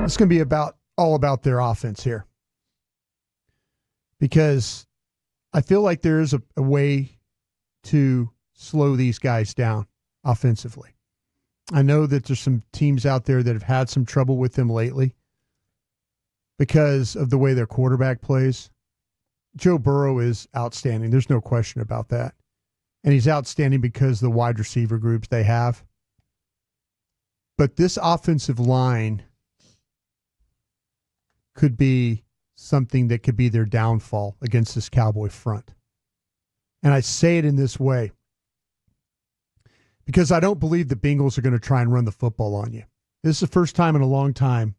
It's going to be all about their offense here. Because I feel like there is a way to slow these guys down offensively. I know that there's some teams out there that have had some trouble with them lately because of the way their quarterback plays. Joe Burrow is outstanding. There's no question about that. And he's outstanding because of the wide receiver groups they have. But this offensive line could be something that could be their downfall against this Cowboy front. And I say it in this way because I don't believe the Bengals are going to try and run the football on you. This is the first time in a long time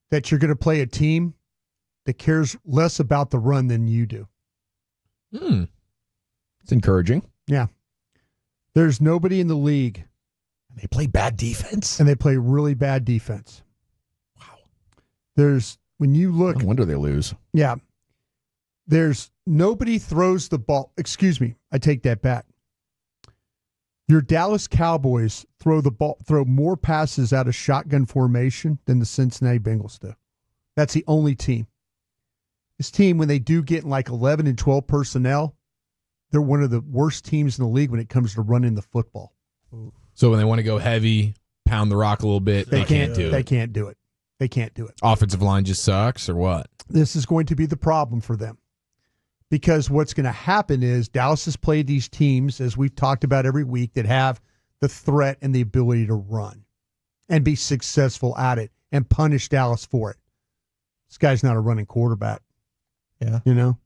that you're going to play a team that cares less about the run than you do. It's encouraging. Yeah. There's nobody in the league. They play bad defense. And they play really bad defense. Wow. When you look. No wonder they lose. Yeah. There's nobody throws the ball. Excuse me. I take that back. Your Dallas Cowboys throw more passes out of shotgun formation than the Cincinnati Bengals do. That's the only team. This team, when they do get in like 11 and 12 personnel, they're one of the worst teams in the league when it comes to running the football. So when they want to go heavy, pound the rock a little bit, they can't do it. They can't do it. They can't do it. Offensive line just sucks or what? This is going to be the problem for them. Because what's going to happen is Dallas has played these teams, as we've talked about every week, that have the threat and the ability to run and be successful at it and punish Dallas for it. This guy's not a running quarterback. Yeah. You know,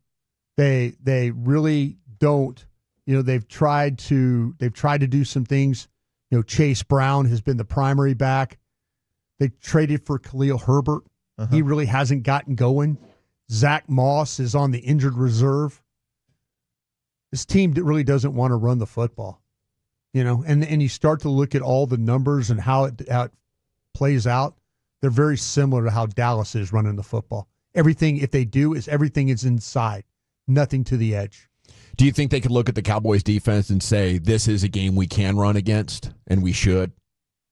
they really don't. You know, they've tried to do some things. You know, Chase Brown has been the primary back. They traded for Khalil Herbert. He really hasn't gotten going. Zach Moss is on the injured reserve. This team really doesn't want to run the football, you know. And you start to look at all the numbers and how it plays out. They're very similar to how Dallas is running the football. Everything, if they do, is everything is inside, nothing to the edge. Do you think they could look at the Cowboys defense and say, this is a game we can run against and we should?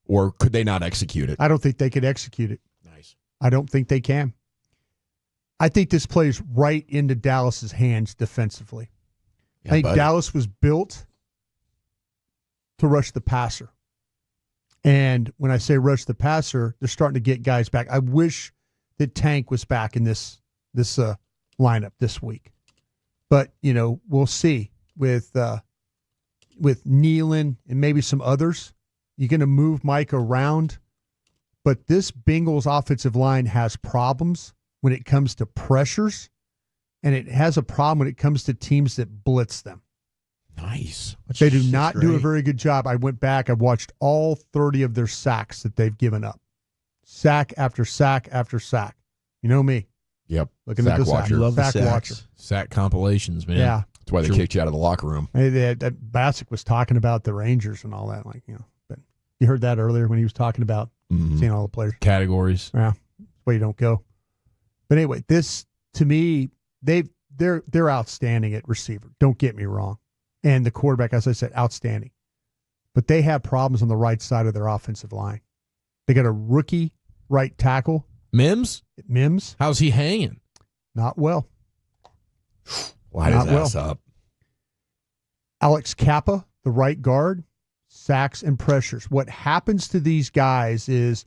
Or could they not execute it? I don't think they could execute it. Nice. I don't think they can. I think this plays right into Dallas's hands defensively. Yeah, I think Dallas was built to rush the passer. And when I say rush the passer, they're starting to get guys back. I wish that Tank was back in this lineup this week. But, you know, we'll see with Nealon and maybe some others. You're going to move Mike around. But this Bengals offensive line has problems when it comes to pressures, and it has a problem when it comes to teams that blitz them. Nice. They do not do a very good job. I went back. I watched all 30 of their sacks that they've given up. Sack after sack after sack. You know me. Yep. Looking at the sack. Love the Sack sacks. watcher. Sack compilations, man. Yeah. That's why they kicked you out of the locker room. Bassick was talking about the Rangers and all that. Like, you know, but you heard that earlier when he was talking about seeing all the players. Categories. Yeah. That's why you don't go. But anyway, this, to me, they're outstanding at receiver. Don't get me wrong. And the quarterback, as I said, outstanding. But they have problems on the right side of their offensive line. They got a rookie right tackle. Mims? Mims. How's he hanging? Not well. Light his ass up. Alex Kappa, the right guard, sacks and pressures. What happens to these guys is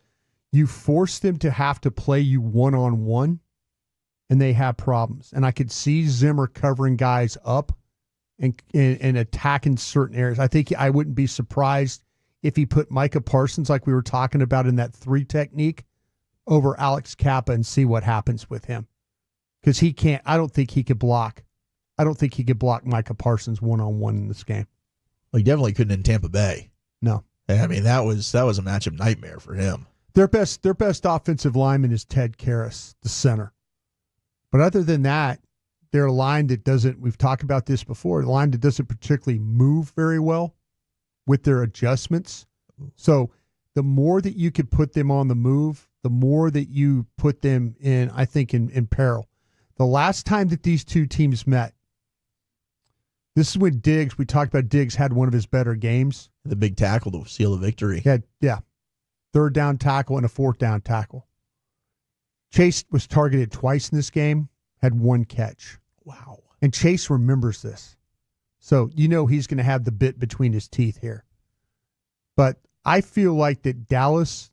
you force them to have to play you one-on-one, and they have problems. And I could see Zimmer covering guys up and attacking certain areas. I think I wouldn't be surprised if he put Micah Parsons, like we were talking about in that 3 technique, over Alex Kappa and see what happens with him. Because he can't, I don't think he could block. I don't think he could block Micah Parsons one-on-one in this game. Well, he definitely couldn't in Tampa Bay. No. I mean, that was a matchup nightmare for him. Their best offensive lineman is Ted Karras, the center. But other than that, they're a line that doesn't, we've talked about this before, a line that doesn't particularly move very well with their adjustments. So the more that you could put them on the move, the more that you put them in, I think, in peril. The last time that these two teams met, this is when Diggs, we talked about Diggs had one of his better games. The big tackle to seal the victory. Yeah. 3rd down tackle and a 4th down tackle. Chase was targeted twice in this game, had 1 catch. Wow. And Chase remembers this. So he's going to have the bit between his teeth here. But I feel like that Dallas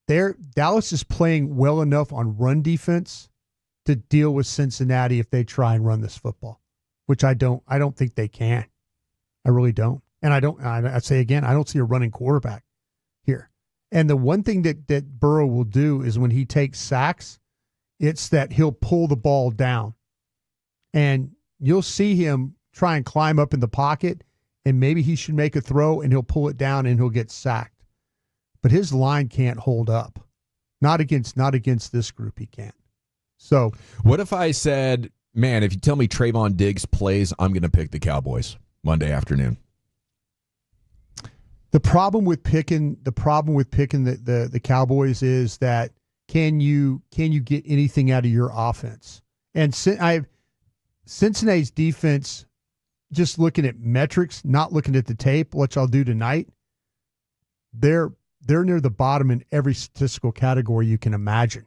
is playing well enough on run defense to deal with Cincinnati if they try and run this football, which I don't think they can. I really don't. And I say again, I don't see a running quarterback here. And the one thing that Burrow will do is when he takes sacks, it's that he'll pull the ball down. And you'll see him try and climb up in the pocket, and maybe he should make a throw, and he'll pull it down, and he'll get sacked. But his line can't hold up. Not against this group, he can't. So what if I said, man, if you tell me Trayvon Diggs plays, I'm going to pick the Cowboys Monday afternoon? The problem with picking the Cowboys is that can you get anything out of your offense? And Cincinnati's defense, just looking at metrics, not looking at the tape, which I'll do tonight, they're near the bottom in every statistical category you can imagine.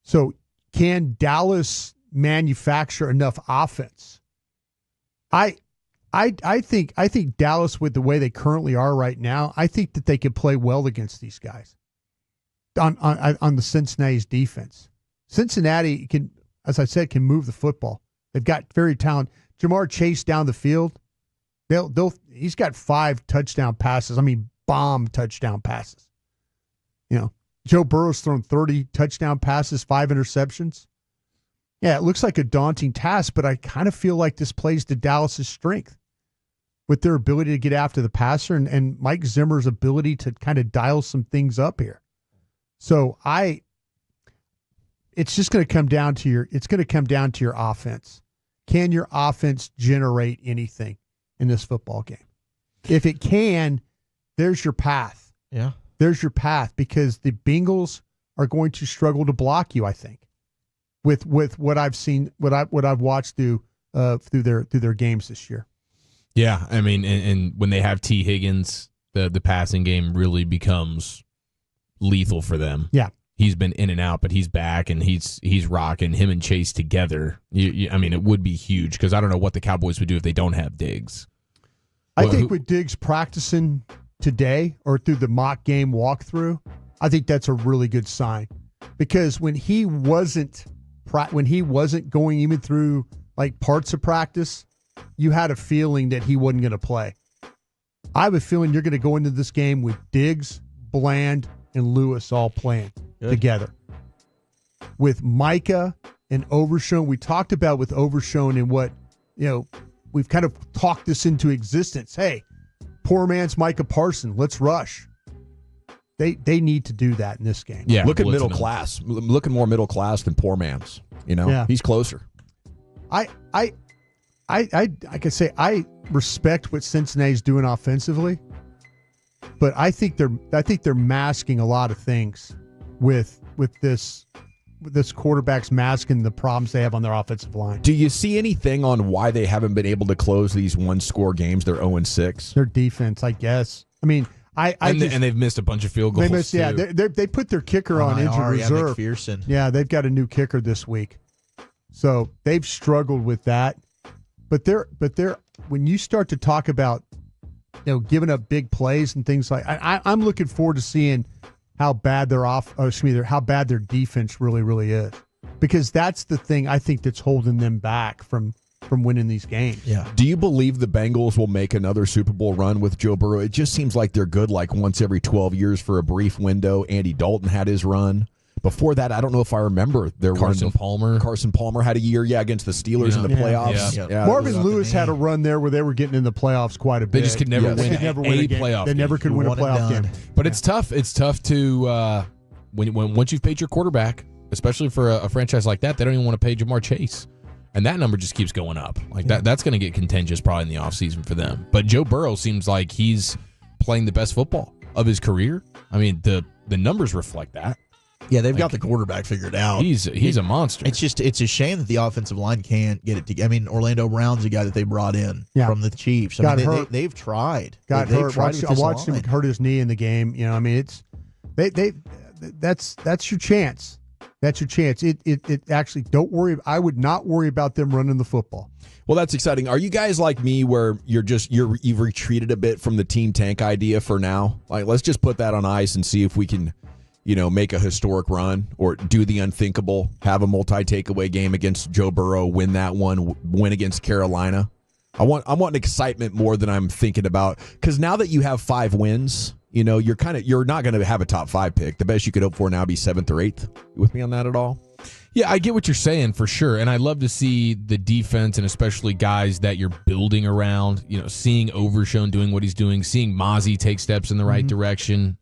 So can Dallas manufacture enough offense? I think Dallas, with the way they currently are right now, I think that they could play well against these guys on the Cincinnati's defense. Cincinnati can, as I said, can move the football. They've got very talented Jamar Chase down the field. He's got 5 touchdown passes. I mean, bomb touchdown passes. Joe Burrow's thrown 30 touchdown passes, 5 interceptions. Yeah, it looks like a daunting task, but I kind of feel like this plays to Dallas's strength with their ability to get after the passer and Mike Zimmer's ability to kind of dial some things up here. So it's just going to come down to your offense. Can your offense generate anything in this football game? If it can, there's your path. Yeah. There's your path, because the Bengals are going to struggle to block you, I think, with what I've seen, what I've watched through their games this year. Yeah, I mean, and when they have T. Higgins, the passing game really becomes lethal for them. Yeah. He's been in and out, but he's back, and he's rocking. Him and Chase together. I mean, it would be huge, because I don't know what the Cowboys would do if they don't have Diggs. I think with Diggs practicing today or through the mock game walkthrough, I think that's a really good sign, because when he wasn't going even through like parts of practice, you had a feeling that he wasn't going to play. I have a feeling you're going to go into this game with Diggs, Bland, and Lewis all playing together. With Micah and Overshown, we talked about with Overshown and what, we've kind of talked this into existence. Hey, poor man's Micah Parsons, let's rush. They need to do that in this game. Yeah, look at middle class. Looking more middle class than poor man's. He's closer. I I respect what Cincinnati's doing offensively, but I think they're masking a lot of things with this quarterback's masking the problems they have on their offensive line. Do you see anything on why they haven't been able to close these one-score games? They're 0-6. Their defense, I guess. I mean, and they've missed a bunch of field goals. They put their kicker on injured reserve. McPherson. Yeah, they've got a new kicker this week, so they've struggled with that. But they're when you start to talk about giving up big plays and things like I'm looking forward to seeing how bad how bad their defense really is, because that's the thing I think that's holding them back from winning these games. Yeah. Do you believe the Bengals will make another Super Bowl run with Joe Burrow? It just seems like they're good like once every 12 years for a brief window. Andy Dalton had his run. Before that, I don't know if I remember their Carson Palmer. Carson Palmer had a year, against the Steelers in the playoffs. Yeah. Marvin Lewis had a run there where they were getting in the playoffs quite a bit. They just could never win a playoff. They never could win a playoff game. But it's tough. It's tough to when once you've paid your quarterback, especially for a franchise like that, they don't even want to pay Jamar Chase. And that number just keeps going up. That's going to get contentious probably in the offseason for them. But Joe Burrow seems like he's playing the best football of his career. I mean, the numbers reflect that. Yeah, they've got the quarterback figured out. He's a monster. It's a shame that the offensive line can't get it together. I mean, Orlando Brown's the guy that they brought in from the Chiefs. They've tried. Got hurt. I watched him hurt his knee in the game. That's your chance. That's your chance. It actually, don't worry. I would not worry about them running the football. Well, that's exciting. Are you guys like me where you've retreated a bit from the team tank idea for now? Like, let's just put that on ice and see if we can, make a historic run or do the unthinkable, have a multi-takeaway game against Joe Burrow, win that one, win against Carolina. I want an excitement more than I'm thinking about, because now that you have 5 wins, you're not going to have a top 5 pick. The best you could hope for now would be 7th or 8th. You with me on that at all? Yeah, I get what you're saying for sure, and I love to see the defense and especially guys that you're building around. Seeing Overshown doing what he's doing, seeing Mozzie take steps in the right direction.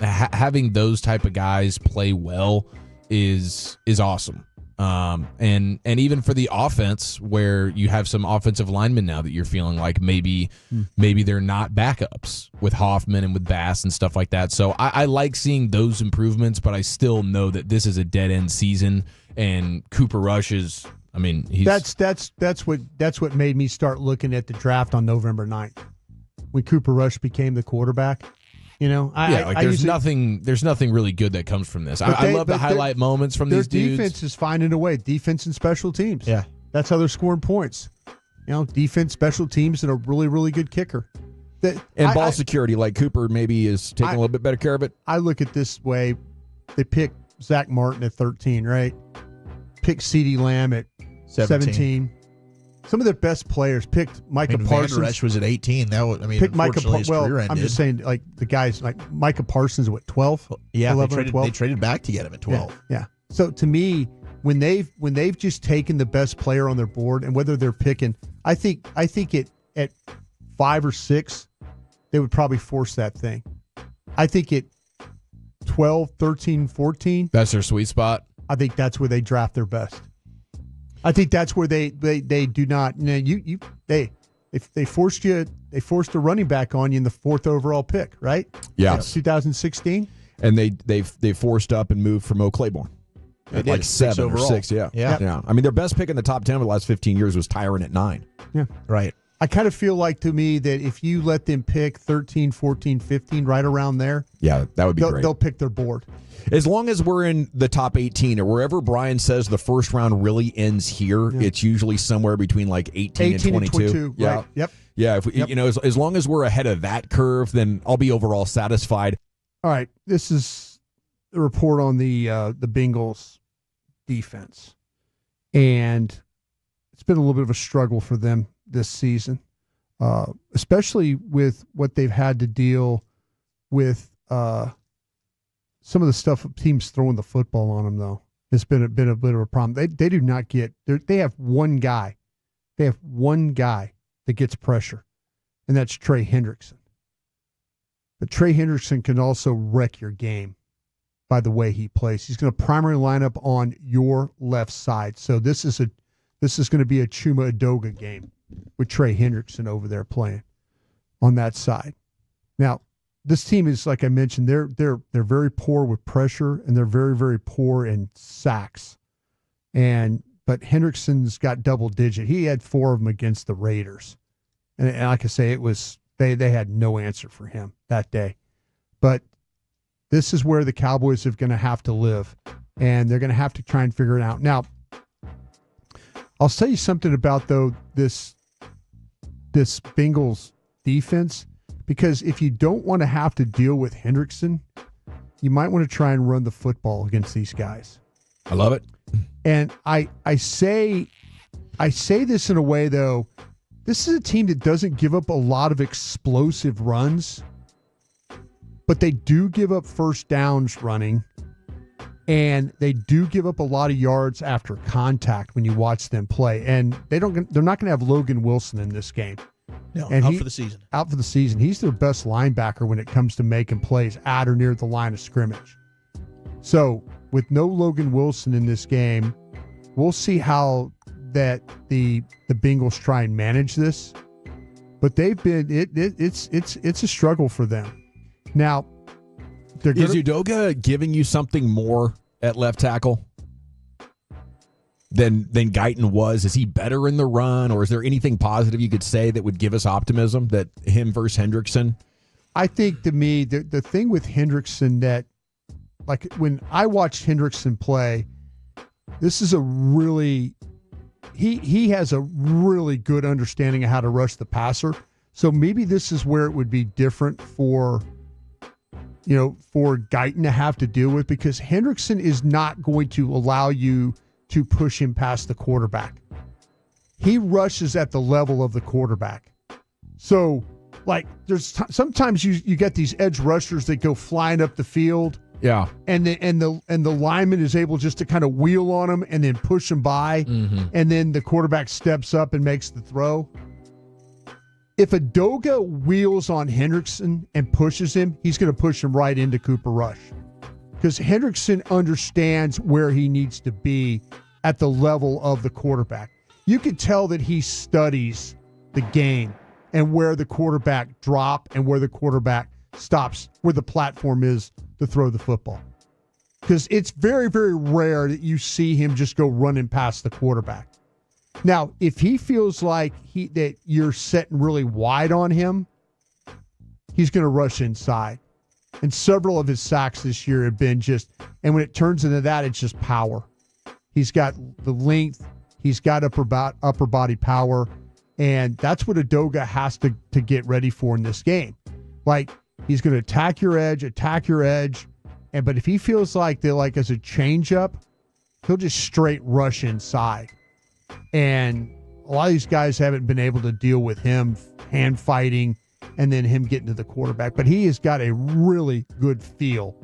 Having those type of guys play well is awesome. And even for the offense, where you have some offensive linemen now that you're feeling like maybe they're not backups with Hoffman and with Bass and stuff like that. So I like seeing those improvements, but I still know that this is a dead end season, and Cooper Rush is. I mean, that's what made me start looking at the draft on November 9th when Cooper Rush became the quarterback. There's nothing really good that comes from this. I love the highlight moments from these dudes. Their defense is finding a way. Defense and special teams. Yeah, that's how they're scoring points. Defense, special teams, and a really, really good kicker. Ball security, like Cooper maybe is taking a little bit better care of it. I look at this way: they pick Zach Martin at 13, right? Pick CeeDee Lamb at 17. Some of their best players picked Micah Parsons. Van Der Esch was at 18. Picked Micah. His career ended. I'm just saying, like the guys like Micah Parsons, what 12? Yeah, 11 they traded back to get him at 12. Yeah. So to me, when they've just taken the best player on their board, and whether they're picking, I think at 5 or 6, they would probably force that thing. I think at 12, 13, 14, that's their sweet spot. I think that's where they draft their best. I think that's where they do not. They forced a running back on you in the 4th overall pick, right? Yeah, 2016. And they forced up and moved from Claiborne. At like 7 or 6, yeah. I mean, their best pick in the top 10 of the last 15 years was Tyron at 9. Yeah, right. I kind of feel like, to me, that if you let them pick 13, 14, 15, right around there, yeah, that would be great. They'll pick their board. As long as we're in the top 18 or wherever Brian says the first round really ends here, it's usually somewhere between like 18 and 22. Yeah. Right. Yep. Yeah. If we, as long as we're ahead of that curve, then I'll be overall satisfied. All right. This is the report on the Bengals defense, and it's been a little bit of a struggle for them this season, especially with what they've had to deal with. Some of the stuff teams throwing the football on them, though, has been a bit of a problem. They do not get. They have one guy. They have one guy that gets pressure, and that's Trey Hendrickson. But Trey Hendrickson can also wreck your game by the way he plays. He's going to primary line up on your left side. So this is going to be a Chuma Edoga game with Trey Hendrickson over there playing on that side. Now, this team is, like I mentioned, they're very poor with pressure, and they're very, very poor in sacks. But Hendrickson's got double digit. He had 4 of them against the Raiders, and like I say, it was they had no answer for him that day. But this is where the Cowboys are going to have to live, and they're going to have to try and figure it out. Now, I'll tell you something about this Bengals defense. Because if you don't want to have to deal with Hendrickson, you might want to try and run the football against these guys. I love it. And I say this in a way, though, this is a team that doesn't give up a lot of explosive runs, but they do give up first downs running, and they do give up a lot of yards after contact when you watch them play. And they're not going to have Logan Wilson in this game. No, and out for the season. Out for the season. He's their best linebacker when it comes to making plays at or near the line of scrimmage. So with no Logan Wilson in this game, we'll see how that the Bengals try and manage this. But they've been it's a struggle for them. Now, is Udoga giving you something more at left tackle than Guyton was? Is he better in the run, or is there anything positive you could say that would give us optimism that him versus Hendrickson? I think, to me, the thing with Hendrickson that like when I watch Hendrickson play, this is a really he has a really good understanding of how to rush the passer. So maybe this is where it would be different for Guyton to have to deal with, because Hendrickson is not going to allow you to push him past the quarterback. He rushes at the level of the quarterback. So, like, there's sometimes you get these edge rushers that go flying up the field. Yeah. And the lineman is able just to kind of wheel on him and then push him by, and then the quarterback steps up and makes the throw. If Adoga wheels on Hendrickson and pushes him, he's going to push him right into Cooper Rush, because Hendrickson understands where he needs to be at the level of the quarterback. You could tell that he studies the game and where the quarterback drop and where the quarterback stops, where the platform is to throw the football. Because it's very, very rare that you see him just go running past the quarterback. Now, if he feels like that you're setting really wide on him, he's going to rush inside. And several of his sacks this year have been and when it turns into that, it's just power. He's got the length, he's got upper body power, and that's what Adoga has to get ready for in this game. Like, he's going to attack your edge, but if he feels like they're like as a changeup, he'll just straight rush inside. And a lot of these guys haven't been able to deal with him hand fighting and then him getting to the quarterback. But he has got a really good feel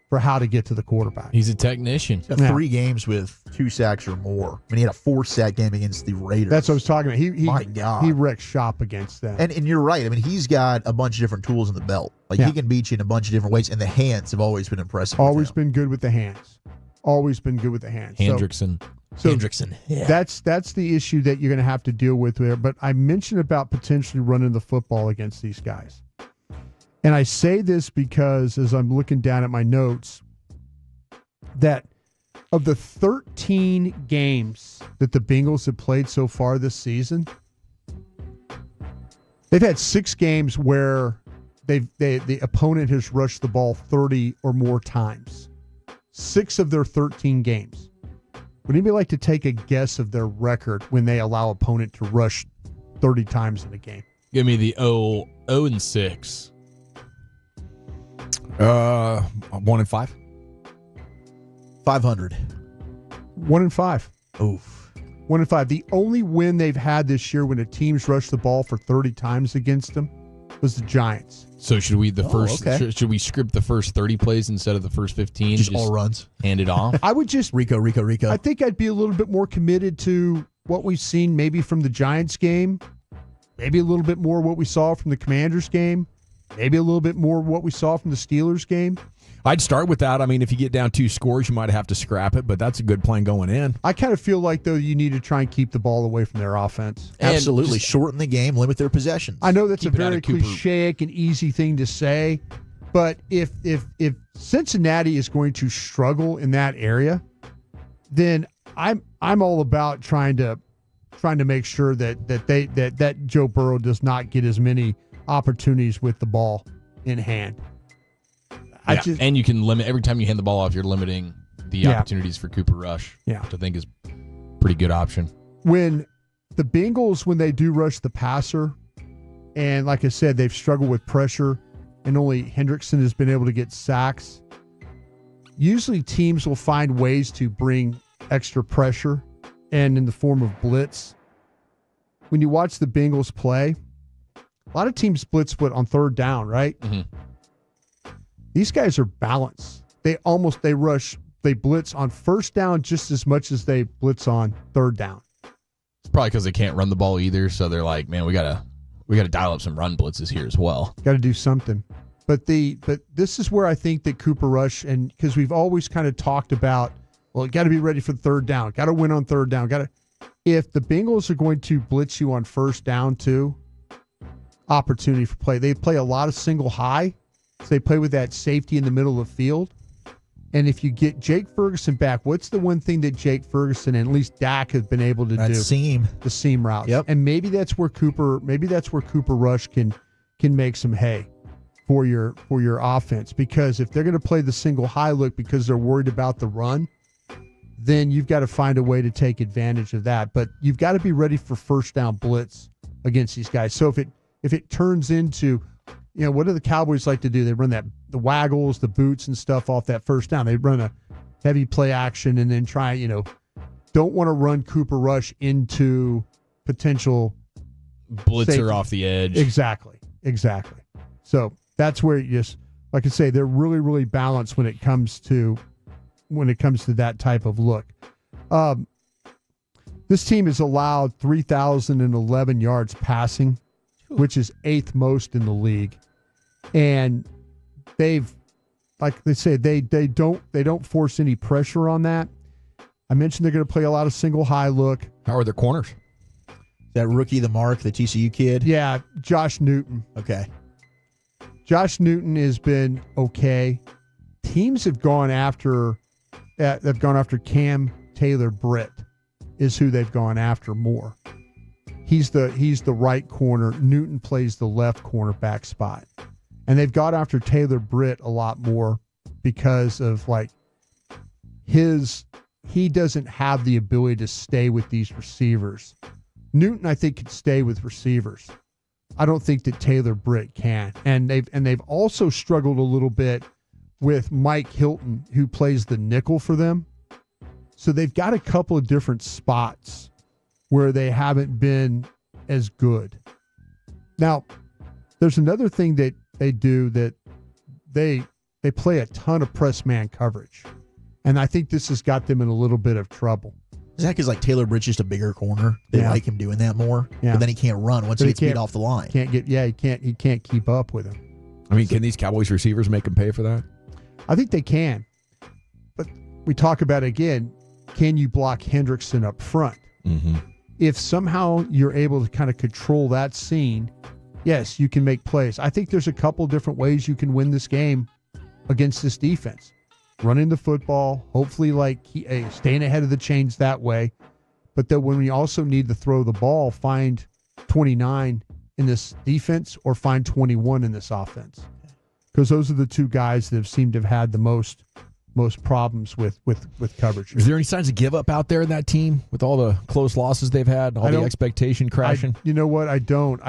for how to get to the quarterback. He's a technician. He's got 3 games with 2 sacks or more. I mean, he had a 4-sack game against the Raiders. That's what I was talking about. My God. He wrecked shop against them. And you're right. I mean, he's got a bunch of different tools in the belt. Like, he can beat you in a bunch of different ways, and the hands have always been impressive. Always been good with the hands. Hendrickson. Hendrickson. Yeah. That's the issue that you're going to have to deal with there. But I mentioned about potentially running the football against these guys. And I say this because as I'm looking down at my notes, that of the 13 games that the Bengals have played so far this season, they've had 6 games where the opponent has rushed the ball 30 or more times. 6 of their 13 games. Would anybody like to take a guess of their record when they allow opponent to rush 30 times in a game? Give me the 0-6. 1-5. 500. 1-5. Oof. 1-5. The only win they've had this year when a team's rushed the ball for 30 times against them was the Giants. So should we should we script the first 30 plays instead of the first 15? Just all runs. Hand it off. I would just Rico. I think I'd be a little bit more committed to what we've seen maybe from the Giants game, maybe a little bit more what we saw from the Commanders game, maybe a little bit more what we saw from the Steelers game. I'd start with that. I mean, if you get down 2 scores, you might have to scrap it, but that's a good plan going in. I kind of feel like, though, you need to try and keep the ball away from their offense. Absolutely. Shorten the game, limit their possessions. I know that's a very cliche and easy thing to say, but if Cincinnati is going to struggle in that area, then I'm all about trying to make sure that Joe Burrow does not get as many opportunities with the ball in hand. And you can limit every time you hand the ball off, you're limiting the opportunities for Cooper Rush, which I think is a pretty good option. When the Bengals, when they do rush the passer, and like I said, they've struggled with pressure, and only Hendrickson has been able to get sacks, usually teams will find ways to bring extra pressure, and in the form of blitz. When you watch the Bengals play, a lot of teams blitz on 3rd down, right? Mm-hmm. These guys are balanced. They blitz on 1st down just as much as they blitz on 3rd down. It's probably because they can't run the ball either, so they're like, man, we gotta dial up some run blitzes here as well. Got to do something. But this is where I think that Cooper Rush, and because we've always kind of talked about, well, you got to be ready for the 3rd down, got to win on 3rd down, if the Bengals are going to blitz you on 1st down too, opportunity for play. They play a lot of single high. So they play with that safety in the middle of the field. And if you get Jake Ferguson back, what's the one thing that Jake Ferguson and at least Dak have been able to do? The seam routes. Yep. And maybe that's where Cooper Rush can make some hay. for your offense, because if they're going to play the single high look because they're worried about the run, then you've got to find a way to take advantage of that. But you've got to be ready for first down blitz against these guys. So if it turns into, what do the Cowboys like to do? They run the waggles, the boots and stuff off that first down. They run a heavy play action and then try, don't want to run Cooper Rush into potential blitzer safety. Off the edge. Exactly. So that's where you just, like I say, they're really, really balanced when it comes to that type of look. This team has allowed 3,011 yards passing, which is 8th most in the league. And they've, like they say, they don't force any pressure on that. I mentioned they're going to play a lot of single high look. How are their corners? That rookie, the TCU kid? Yeah, Josh Newton. Okay. Josh Newton has been okay. Teams have gone after Cam Taylor-Britt is who they've gone after more. He's the right corner. Newton plays the left cornerback spot. And they've got after Taylor-Britt a lot more because of he doesn't have the ability to stay with these receivers. Newton, I think, could stay with receivers. I don't think that Taylor-Britt can. And they've also struggled a little bit with Mike Hilton, who plays the nickel for them. So they've got a couple of different spots where they haven't been as good. Now, there's another thing that they do that they play a ton of press man coverage. And I think this has got them in a little bit of trouble. Is that because Taylor-Britt's just a bigger corner? They like him doing that more? Yeah. But then he can't run once he gets beat off the line. He can't keep up with him. I mean, can these Cowboys receivers make him pay for that? I think they can. But we talk about, again, can you block Hendrickson up front? Mm-hmm. If somehow you're able to kind of control that scene, yes, you can make plays. I think there's a couple different ways you can win this game against this defense. Running the football, hopefully staying ahead of the chains that way. But then when we also need to throw the ball, find 29 in this defense or find 21 in this offense. Because those are the two guys that have seemed to have had the most problems with coverage. Is there any signs of give up out there in that team with all the close losses they've had, all the expectation crashing? You know what? I don't.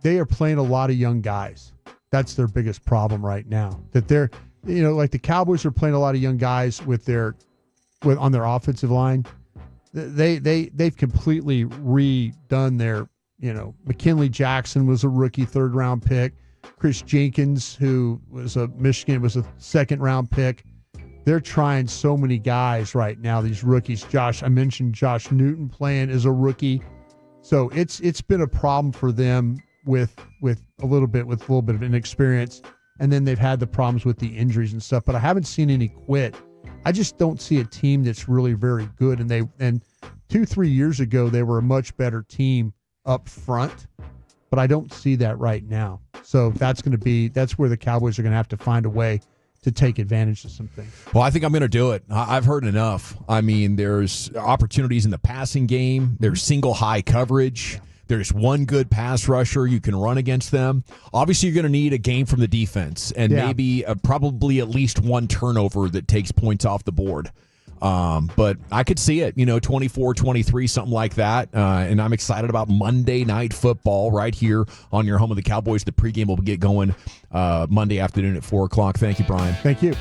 They are playing a lot of young guys. That's their biggest problem right now. That they're, the Cowboys are playing a lot of young guys on their offensive line. They've completely redone their, McKinley Jackson was a rookie 3rd round pick. Chris Jenkins, who was a Michigan, was a 2nd round pick. They're trying so many guys right now, these rookies. I mentioned Josh Newton playing as a rookie. So it's been a problem for them with a little bit of inexperience. And then they've had the problems with the injuries and stuff, but I haven't seen any quit. I just don't see a team that's really very good. And 2-3 years ago, they were a much better team up front, but I don't see that right now. So that's where the Cowboys are going to have to find a way to take advantage of some things. Well, I think I'm going to do it. I've heard enough. I mean, there's opportunities in the passing game. There's single high coverage. There's one good pass rusher. You can run against them. Obviously, you're going to need a game from the defense and maybe probably at least one turnover that takes points off the board. But I could see it, 24-23, something like that. And I'm excited about Monday Night Football right here on your home of the Cowboys. The pregame will get going Monday afternoon at 4 o'clock. Thank you, Bryan. Thank you.